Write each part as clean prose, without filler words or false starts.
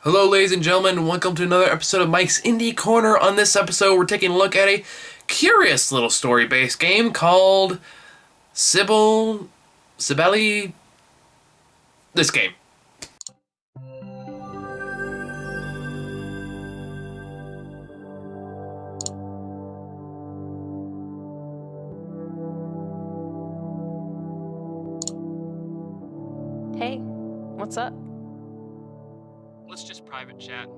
Hello ladies and gentlemen, welcome to another episode of Mike's Indie Corner. On this episode, we're taking a look at a curious little story-based game called Cibele, this game. Hey, what's up? Let's just private chat.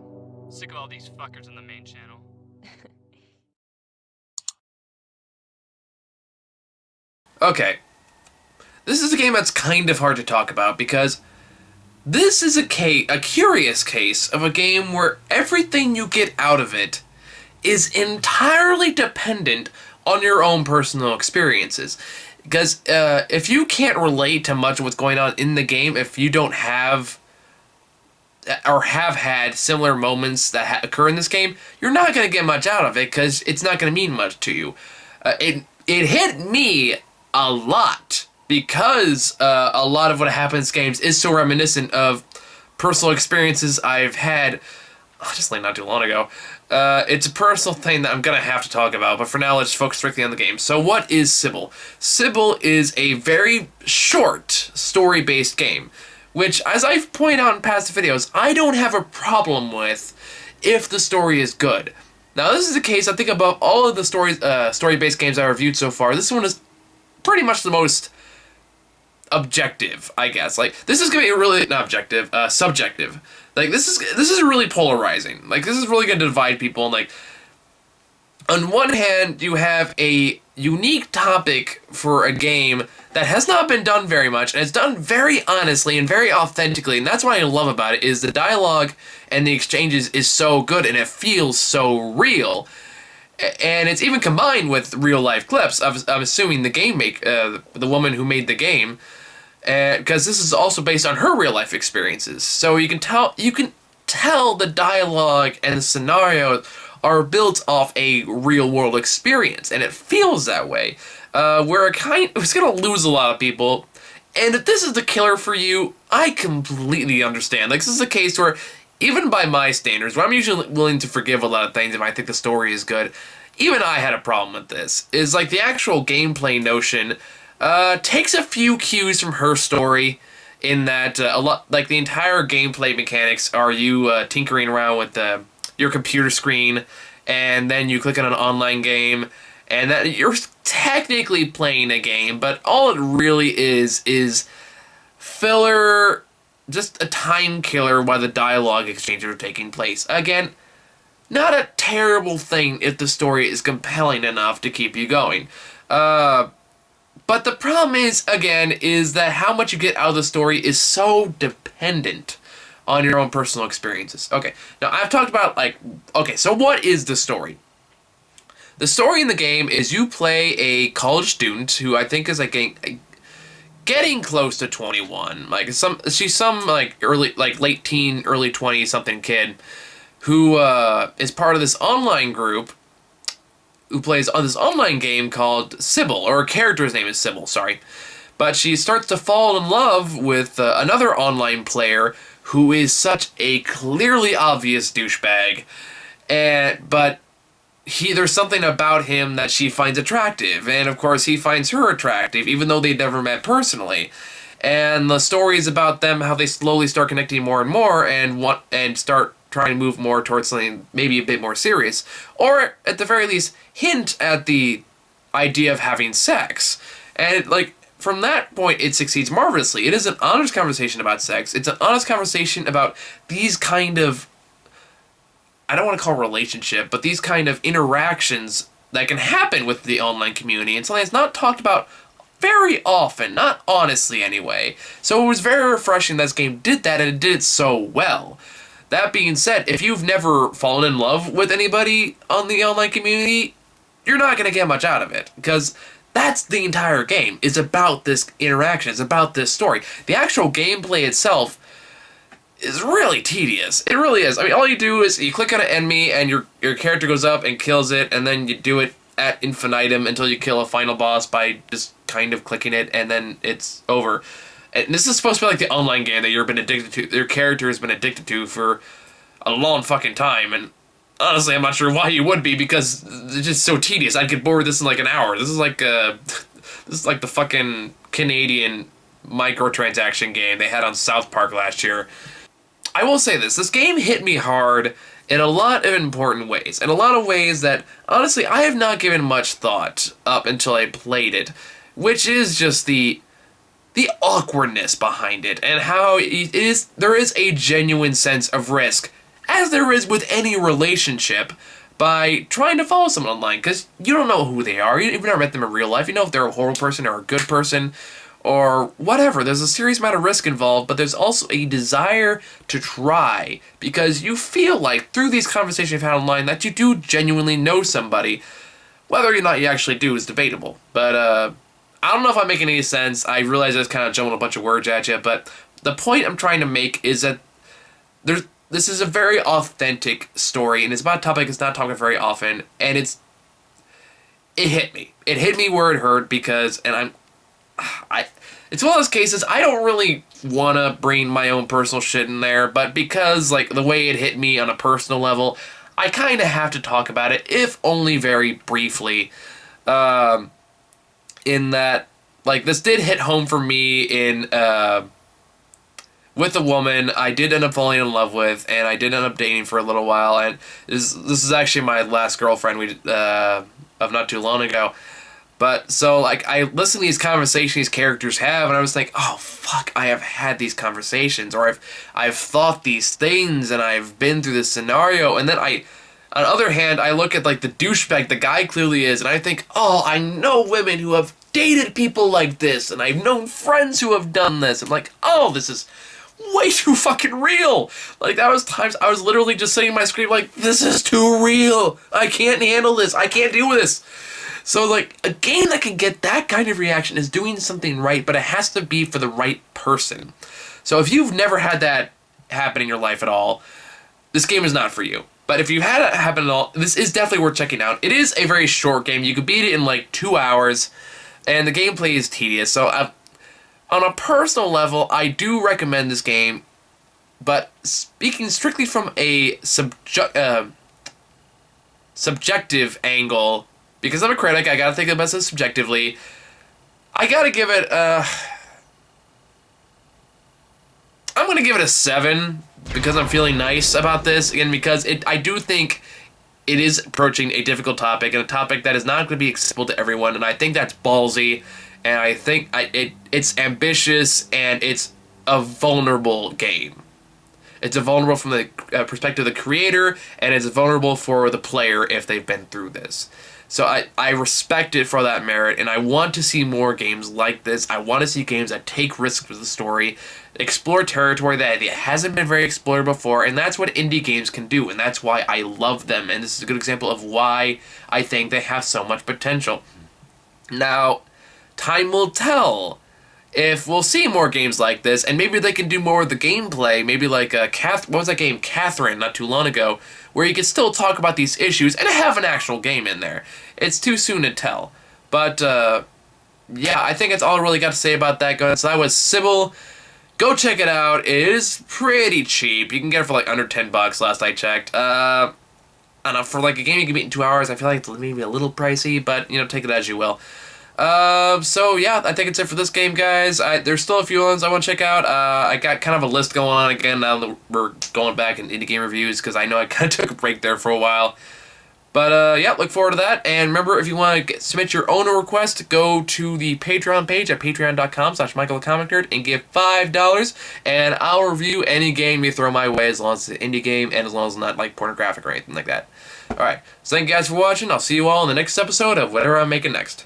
Sick of all these fuckers in the main channel. Okay, this is a game that's kind of hard to talk about because this is a curious case of a game where everything you get out of it is entirely dependent on your own personal experiences. Because if you can't relate to much of what's going on in the game, if you don't have or have had similar moments that occur in this game, you're not going to get much out of it because it's not going to mean much to you. It hit me a lot because a lot of what happens in games is so reminiscent of personal experiences I've had just like not too long ago. It's a personal thing that I'm going to have to talk about, but for now let's focus strictly on the game. So what is Cibele? Cibele is a very short story-based game, which, as I've pointed out in past videos, I don't have a problem with if the story is good. Now, this is the case, I think, above all of the story-based games I reviewed so far, this one is pretty much the most objective, I guess. Like, this is going to be really, not objective, subjective. Like, this is really polarizing. Like, this is really going to divide people, and, like, on one hand, you have a unique topic for a game that has not been done very much, and it's done very honestly and very authentically, and that's what I love about it, is the dialogue and the exchanges is so good, and it feels so real. And it's even combined with real-life clips. I'm assuming the woman who made the game, because this is also based on her real-life experiences. So you can tell the dialogue and the scenario are built off a real-world experience, and it feels that way. Where it's going to lose a lot of people, and if this is the killer for you, I completely understand. Like, this is a case where, even by my standards, where I'm usually willing to forgive a lot of things if I think the story is good, even I had a problem with this. Is like the actual gameplay notion takes a few cues from her story, in that like the entire gameplay mechanics are you tinkering around with your computer screen, and then you click on an online game, and that you're technically playing a game, but all it really is filler, just a time killer while the dialogue exchanges are taking place. Again, not a terrible thing if the story is compelling enough to keep you going. But the problem is that how much you get out of the story is so dependent on your own personal experiences. Okay, now I've talked about, so what is the story? The story in the game is you play a college student who I think is getting close to 21. She's some late teen, early 20 something kid who is part of this online group who plays on this online game called Cibele, or her character's name is Cibele, sorry. But she starts to fall in love with another online player who is such a clearly obvious douchebag, but there's something about him that she finds attractive, and of course he finds her attractive, even though they'd never met personally. And the story is about them, how they slowly start connecting more and more, and start trying to move more towards something maybe a bit more serious, or at the very least hint at the idea of having sex. And from that point, it succeeds marvelously. It is an honest conversation about sex. It's an honest conversation about these kind of, I don't want to call relationship, but these kind of interactions that can happen with the online community, and something that's not talked about very often, not honestly anyway. So it was very refreshing that this game did that, and it did it so well. That being said, if you've never fallen in love with anybody on the online community, you're not going to get much out of it, because that's the entire game. It's about this interaction. It's about this story. The actual gameplay itself is really tedious. It really is. I mean, all you do is you click on an enemy, and your character goes up and kills it, and then you do it at infinitum until you kill a final boss by just kind of clicking it, and then it's over. And this is supposed to be like the online game that your character has been addicted to for a long fucking time, and honestly, I'm not sure why you would be, because it's just so tedious. I'd get bored with this in like an hour. This is like the fucking Canadian microtransaction game they had on South Park last year. I will say this game hit me hard in a lot of important ways. In a lot of ways that, honestly, I have not given much thought up until I played it. Which is just the awkwardness behind it, and how there is a genuine sense of risk, as there is with any relationship, by trying to follow someone online, because you don't know who they are. You've never met them in real life. You know if they're a horrible person or a good person, or whatever. There's a serious amount of risk involved, but there's also a desire to try, because you feel like, through these conversations you've had online, that you do genuinely know somebody. Whether or not you actually do is debatable, but, I don't know if I'm making any sense. I realize I was kind of jumbling a bunch of words at you, but the point I'm trying to make is that this is a very authentic story, and it's about a topic that's not talked about very often, and it hit me. It hit me where it hurt, because, and it's one of those cases, I don't really want to bring my own personal shit in there, but because, like, the way it hit me on a personal level, I kind of have to talk about it, if only very briefly. In that, like, this did hit home for me in, with a woman I did end up falling in love with, and I did end up dating for a little while, and this is actually my last girlfriend of not too long ago. But, so, like, I listened to these conversations these characters have, and I was like, oh, fuck, I have had these conversations, or I've thought these things, and I've been through this scenario, and then on the other hand, I look at, like, the douchebag the guy clearly is, and I think, oh, I know women who have dated people like this, and I've known friends who have done this. I'm like, oh, this is way too fucking real. Like, that was times I was literally just sitting in my screen like, this is too real. I can't handle this. I can't deal with this. So, like, a game that can get that kind of reaction is doing something right, but it has to be for the right person. So if you've never had that happen in your life at all, this game is not for you. But if you've had it happen at all, this is definitely worth checking out. It is a very short game. You could beat it in like 2 hours, and the gameplay is tedious. So on a personal level, I do recommend this game, but speaking strictly from a subjective angle, because I'm a critic, I gotta think about this subjectively, I gotta give it I'm gonna give it a 7, because I'm feeling nice about this, again, because I do think it is approaching a difficult topic, and a topic that is not going to be accessible to everyone, and I think that's ballsy, and I think it's ambitious, and it's a vulnerable game. It's vulnerable from the perspective of the creator, and it's vulnerable for the player if they've been through this. So I respect it for that merit, and I want to see more games like this. I want to see games that take risks with the story, explore territory that hasn't been very explored before, and that's what indie games can do, and that's why I love them, and this is a good example of why I think they have so much potential. Now, time will tell if we'll see more games like this, and maybe they can do more of the gameplay, maybe like what was that game, Catherine, not too long ago, where you could still talk about these issues and have an actual game in there. It's too soon to tell. But, yeah, I think that's all I really got to say about that. So that was Cibele. Go check it out. It is pretty cheap. You can get it for like under $10 last I checked. I don't know, for like a game you can beat in 2 hours, I feel like it's maybe a little pricey, but, you know, take it as you will. So yeah, I think it's it for this game, guys. There's still a few ones I want to check out. I got kind of a list going on again now that we're going back in indie game reviews, because I know I kind of took a break there for a while. But, yeah, look forward to that. And remember, if you want to submit your own request, go to the Patreon page at patreon.com/MichaelTheComicNerd and give $5, and I'll review any game you throw my way, as long as it's an indie game and as long as it's not, like, pornographic or anything like that. Alright, so thank you guys for watching. I'll see you all in the next episode of whatever I'm making next.